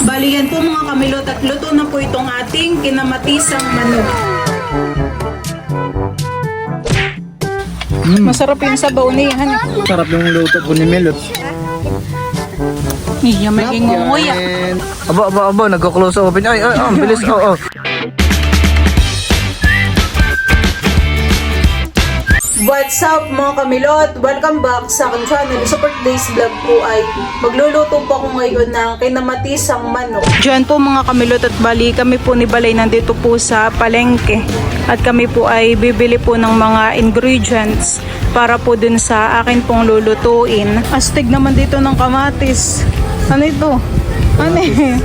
Bali yan po mga kamilot at luto na po itong ating kinamatisang manok. Masarap yung sabaw niya. Sarap yung luto po ni Melot. Iya, maging nguya. Aba, nagka-close open. Ay, ang bilis. Oo. What's up mga kamilot? Welcome back sa aking channel. Sa today's vlog po ay magluluto po ako ngayon ng kinamatisang manok. Diyan po mga kamilot at bali kami po ni Balay nandito po sa palengke. At kami po ay bibili po ng mga ingredients para po dun sa akin pong lulutuin. Astig naman dito ng kamatis. Ano ito? Ano eh?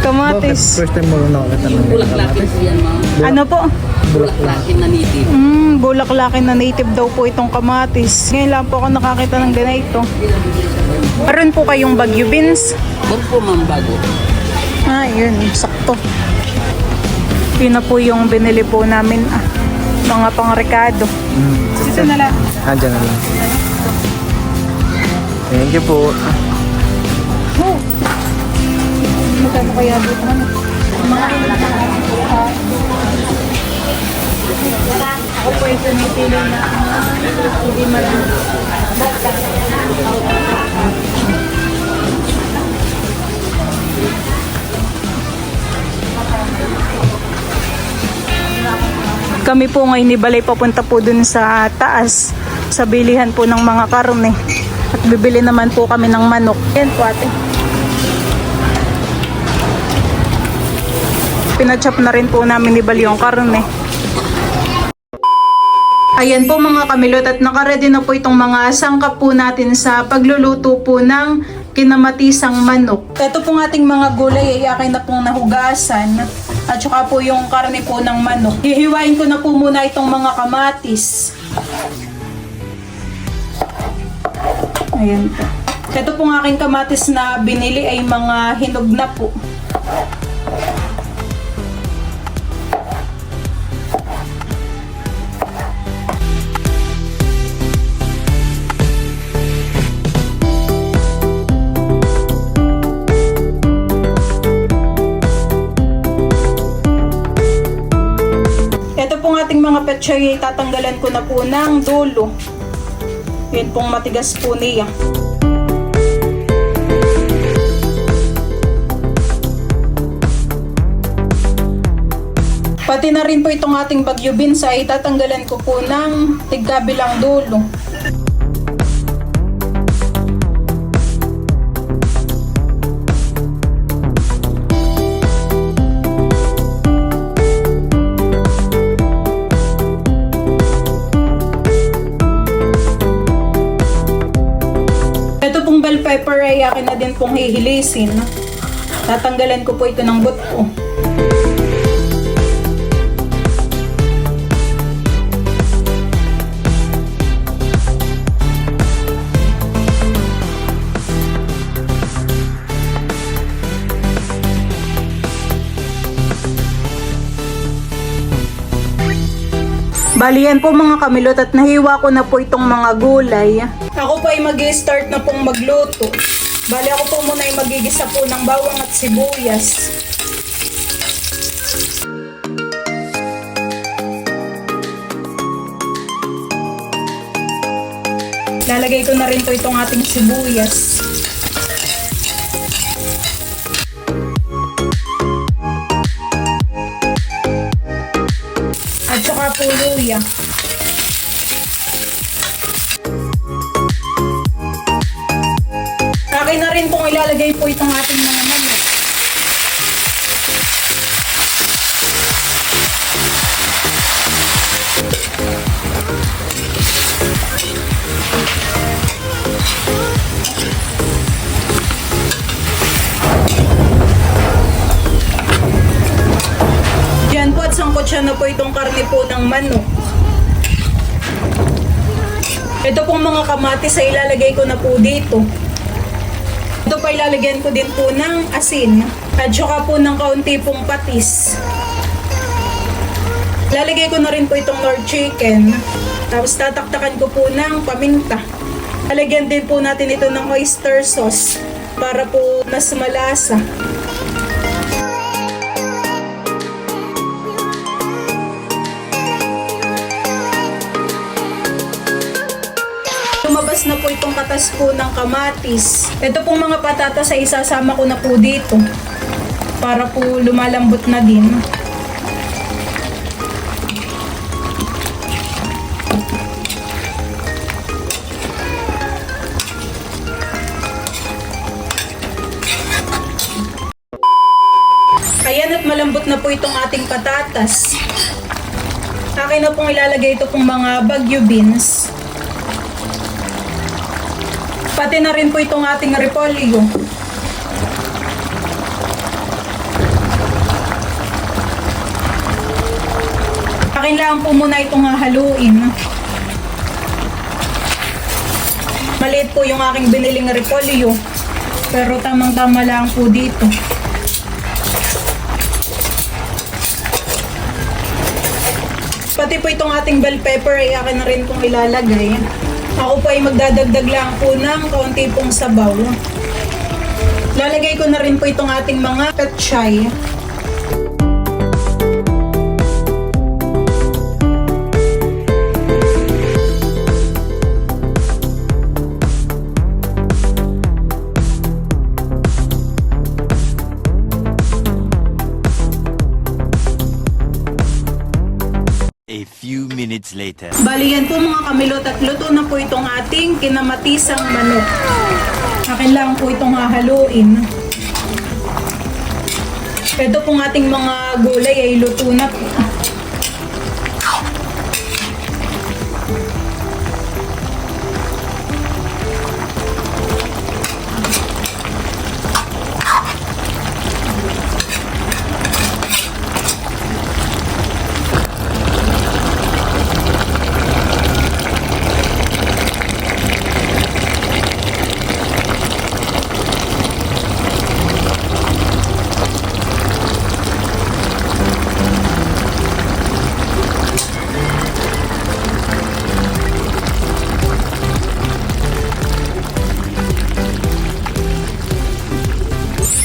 Kamatis. First time mo rin nakakita ng Bulaklakin po yan, ma'am. Ano po? Bulaklakin na native. Bulaklakin na native daw po itong kamatis. Ngayon lang po ako nakakita ng ganito. Meron po kayong Bagyo beans? Huwag po, ma'am, bago. Ah, yun. Sakto. Yun na po yung binili po namin. Mga pang-rekado. Dito na lang. Diyan na lang. Thank you po. Oh. Magkano kaya dito? Ako po ito may pili na hindi malang. Kami po ngayon ni Balay papunta po dun sa taas sa bilihan po ng mga karne at bibili naman po kami ng manok. Yan po ate. Pinachop na rin po namin ni Balay yung karne. Ayan po mga kamilot at nakaredy na po itong mga sangkap po natin sa pagluluto po ng kinamatisang manok. Ito pong ating mga gulay ay akin na pong nahugasan at saka po yung karne po ng manok. Hihiwain ko na po muna itong mga kamatis. Ayan po. Ito pong aking kamatis na binili ay mga hinog na po. Ito pong ating mga petsoy, tatanggalan ko na po ng dulo. Yun pong matigas po niya. Pati na rin po itong ating Bagyo beans ay tatanggalan ko po ng tigkabilang dulo. Bell pepper ay akin na din pong hihilisin. Tatanggalan ko po ito ng buto. Bali yan po mga kamilot at nahiwa ko na po itong mga gulay. Ako po ay mag-start na pong magluto. Bali ako po muna ay magigisa po ng bawang at sibuyas. Lalagay ko na rin po itong ating sibuyas. At saka po luya. Akin na rin pong ilalagay po itong ating mga manok. Diyan po at sangkot siya na po itong karne po ng manok. Ito pong mga kamatis ay ilalagay ko na po dito. Ito pa ilalagyan ko din po ng asin at saka po ng kaunti pong patis. Lalagay ko na rin po itong Lord chicken. Tapos tataktakan ko po ng paminta. Lalagyan din po natin ito ng oyster sauce para po mas malasa. lumabas na po itong katas po ng kamatis. Ito pong mga patatas ay isasama ko na po dito para po lumalambot na din. Ayan at malambot na po itong ating patatas. Akin na pong ilalagay ito pong mga Baguio beans. Pati na rin po itong ating repolyo. Akin lang po muna itong hahaluin. Maliit po yung aking biniling repolyo. Pero tamang-tama lang po dito. Pati po itong ating bell pepper ay akin na rin pong ilalagay. Ako po ay magdadagdag lang po ng kaunti pong sabaw. Lalagay ko na rin po itong ating mga petchay. A few minutes later. Bali yan po mga kamilot at luto na po itong ating kinamatisang manok. Akin lang po itong hahaluin. Ito pong ating mga gulay ay luto na po.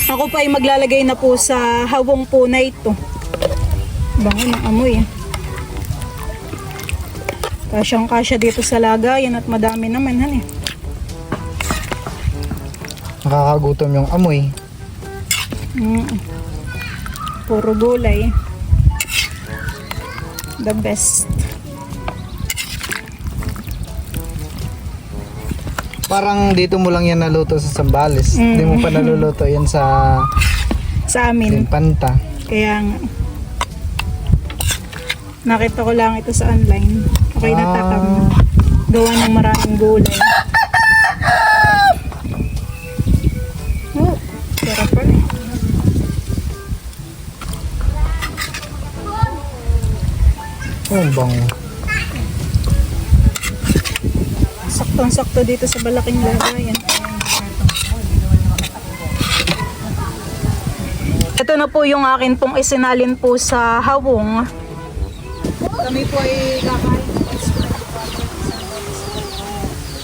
Ako pa ay maglalagay na po sa hawong po na ito. Bango ng amoy. Kasyang kasya dito sa lagayan at madami naman han eh. Nakakagutom yung amoy. Puro gulay. The best. Parang dito mo lang yan naluto sa Sambales. Hindi mo pa naluluto yan sa Sa amin. Panta. Kaya nga. Nakita ko lang ito sa online. Okay na takam. Gawa ng maraming gulay. Oh, sarap pa rin. Oh, bango. Saktong-sakto dito sa Balaking Lagayan. Ito na po yung akin pong isinalin po sa hawong. Kami po ay kakain.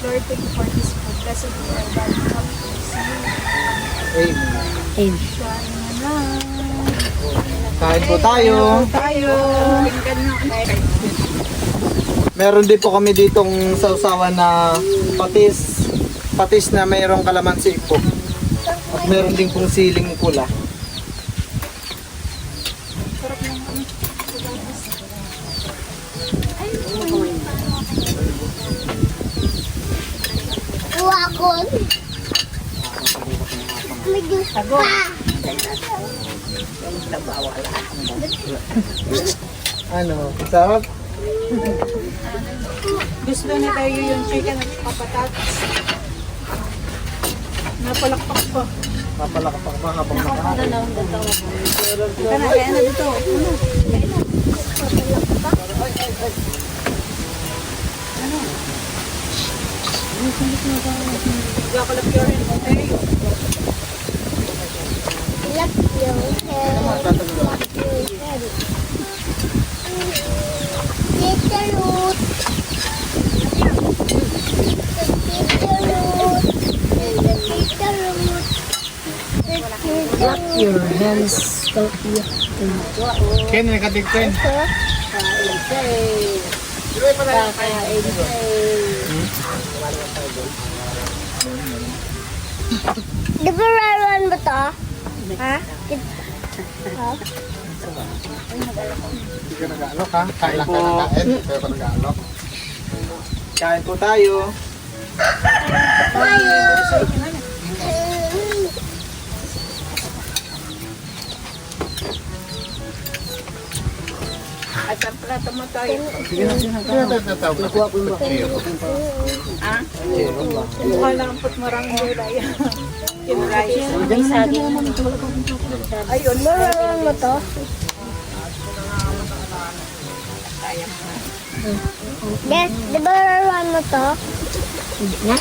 Lord, thank you for this food. Blessed be our God. Hey, kain po tayo. Tayo. Meron din po kami ditong sausawan na patis. Patis na mayroong kalamansi po. At meron din pong siling pula. Wakon. Medyo pa. Ano, sarap? Gusto na tayo yung chicken at papatatas. Napalakpak pa. Papalakapak pa habang nakahain. Kana, kaya na dito. Gakalap yun rin. Okay. Love you. Tita Ruth. Tita Ruth. Tita Ruth. Clap your hands. Ken, nakatig Ken. Di ba raruan mo to? Ha? Hindi ka nag-aalok ha? Kain lang ka ng kain, hindi ka nag-aalok. Kain po tayo. Sige na, sige na. Tatawag ko. Mukha lang po maraming gulay. Ayun, raruan mo to? Yes, di ba raruan mo to? Na?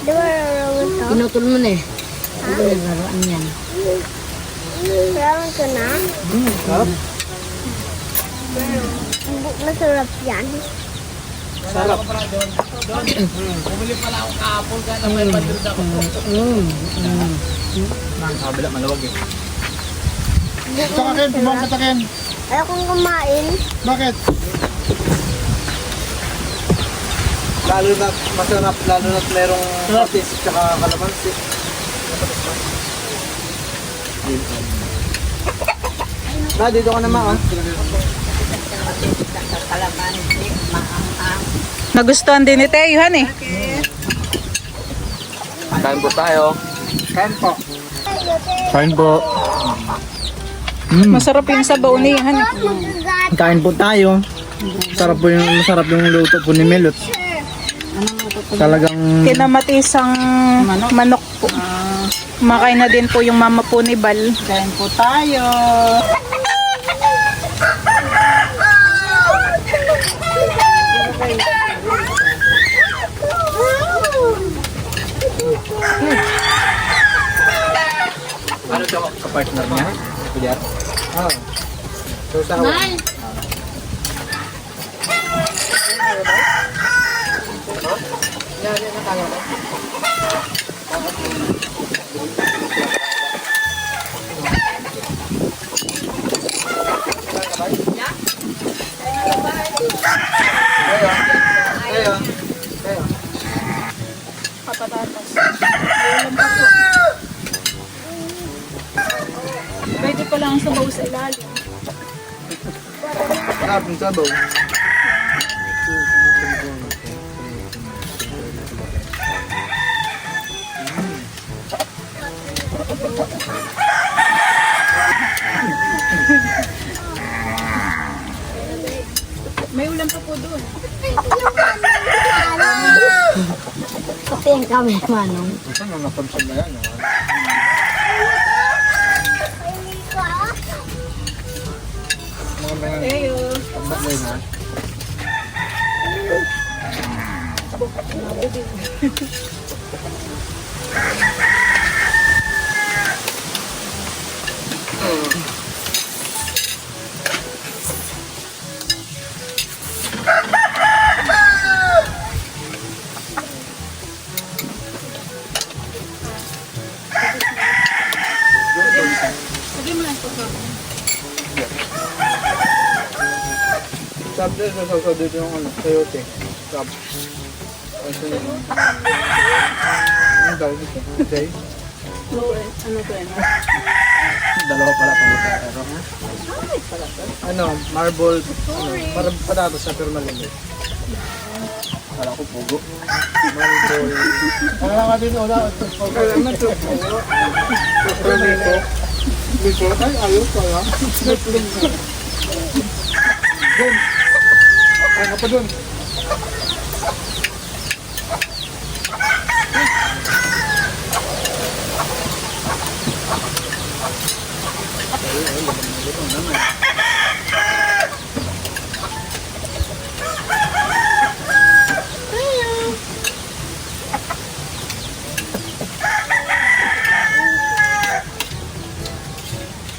Di ba raruan mo to? Pinutol mo na eh. Hindi ko naglaruan yan. Raruan ko na? Sarap. Masarap yan. Sarap. Kabila, malawag eh. Patakin, tumawag patakin. Ayokong kumain. Bakit? Lalo na masarap, lalo na merong patis at saka kalamansi. Na, dito ka naman ah. Nagustuhan din ni Teo, han eh. Kain po tayo. Kain po. Kain po. Masarap yung sabaw ni han eh. Kain po tayo. Masarap yung luto po ni Melot. Talagang Kinamatisang manok po. Makain na din po yung mama po ni Bal. Kain po tayo. ano to kapartner niya? Kuya? Oo. So sa Pwede pa lang sabaw sa ilalim. yung sabaw. May ulam pa po doon. Pati ang kami, manong. Saan ang napansin na yan? Mga mga Teo. bagay na. Sab din, sasaw dito yung ano, sayote. Sab. Ay, sino yun? Ano daw dito? Jay? Ano to yan? Dalawa pala pang ano, marble, ano, parang patatas na pero maliit. Kala ko pugo. Marble. Kala ka din, wala. Kala naman ito. Pero dito. Dito? Ay, ayos pala. Doon. Kaya ka pa doon.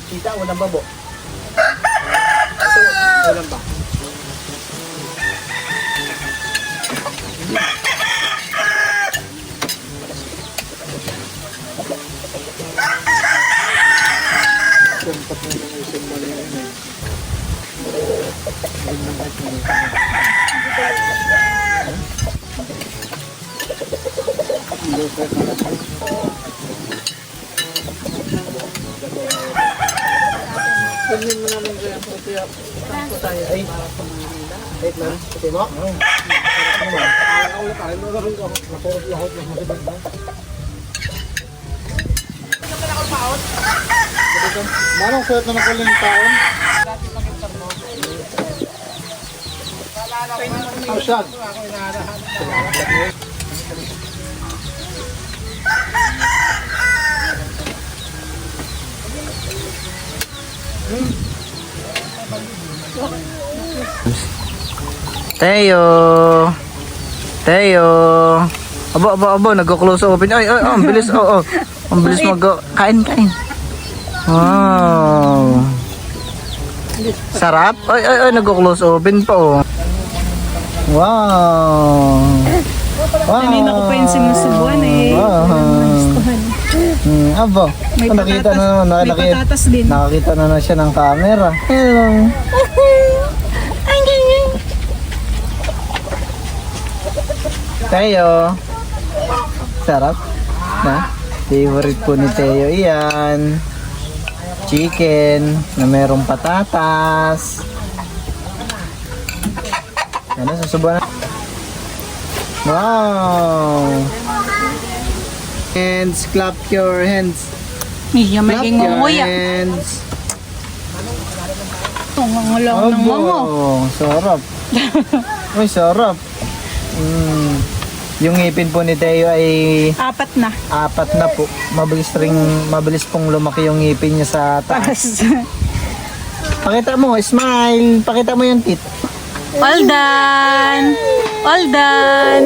Kita, walang babo. Ito, walang ba? Sempat na yung isang mali yun eh. Hindi Ganyan mo naman kaya po kaya saan po tayo? Ay, wait na. Pati mo? Oo. Ano ba? Ako na tayo. Nakurot lahot ng masibag na. Manong suot na nakulang taon? Ang siyag. Teo. Teo. Aba, nagko-close open. Ay, ang bilis. Oo. Ang bilis kain. Wow. Sarap. Ay, nagko-close open pa oh. Wow. Kanina ko pa yung sinusubuan eh. Abo. May Nakita patatas, na naman. may patatas din. Nakakita na siya ng camera. Hello. Teo. Sarap. Na? Favorite po ni Teo iyan. Chicken na merong patatas. Ano, susubuan na. Wow. Hands, clap your hands. Medyo Clap maging your nguya. hands. Tungangulang ng mango. Sarap. Uy, sarap. Yung ngipin po ni Teo ay Apat na. 4 na po. Mabilis pong lumaki yung ngipin niya sa taas. Pakita mo, smile. Pakita mo yung teeth. All done! All done!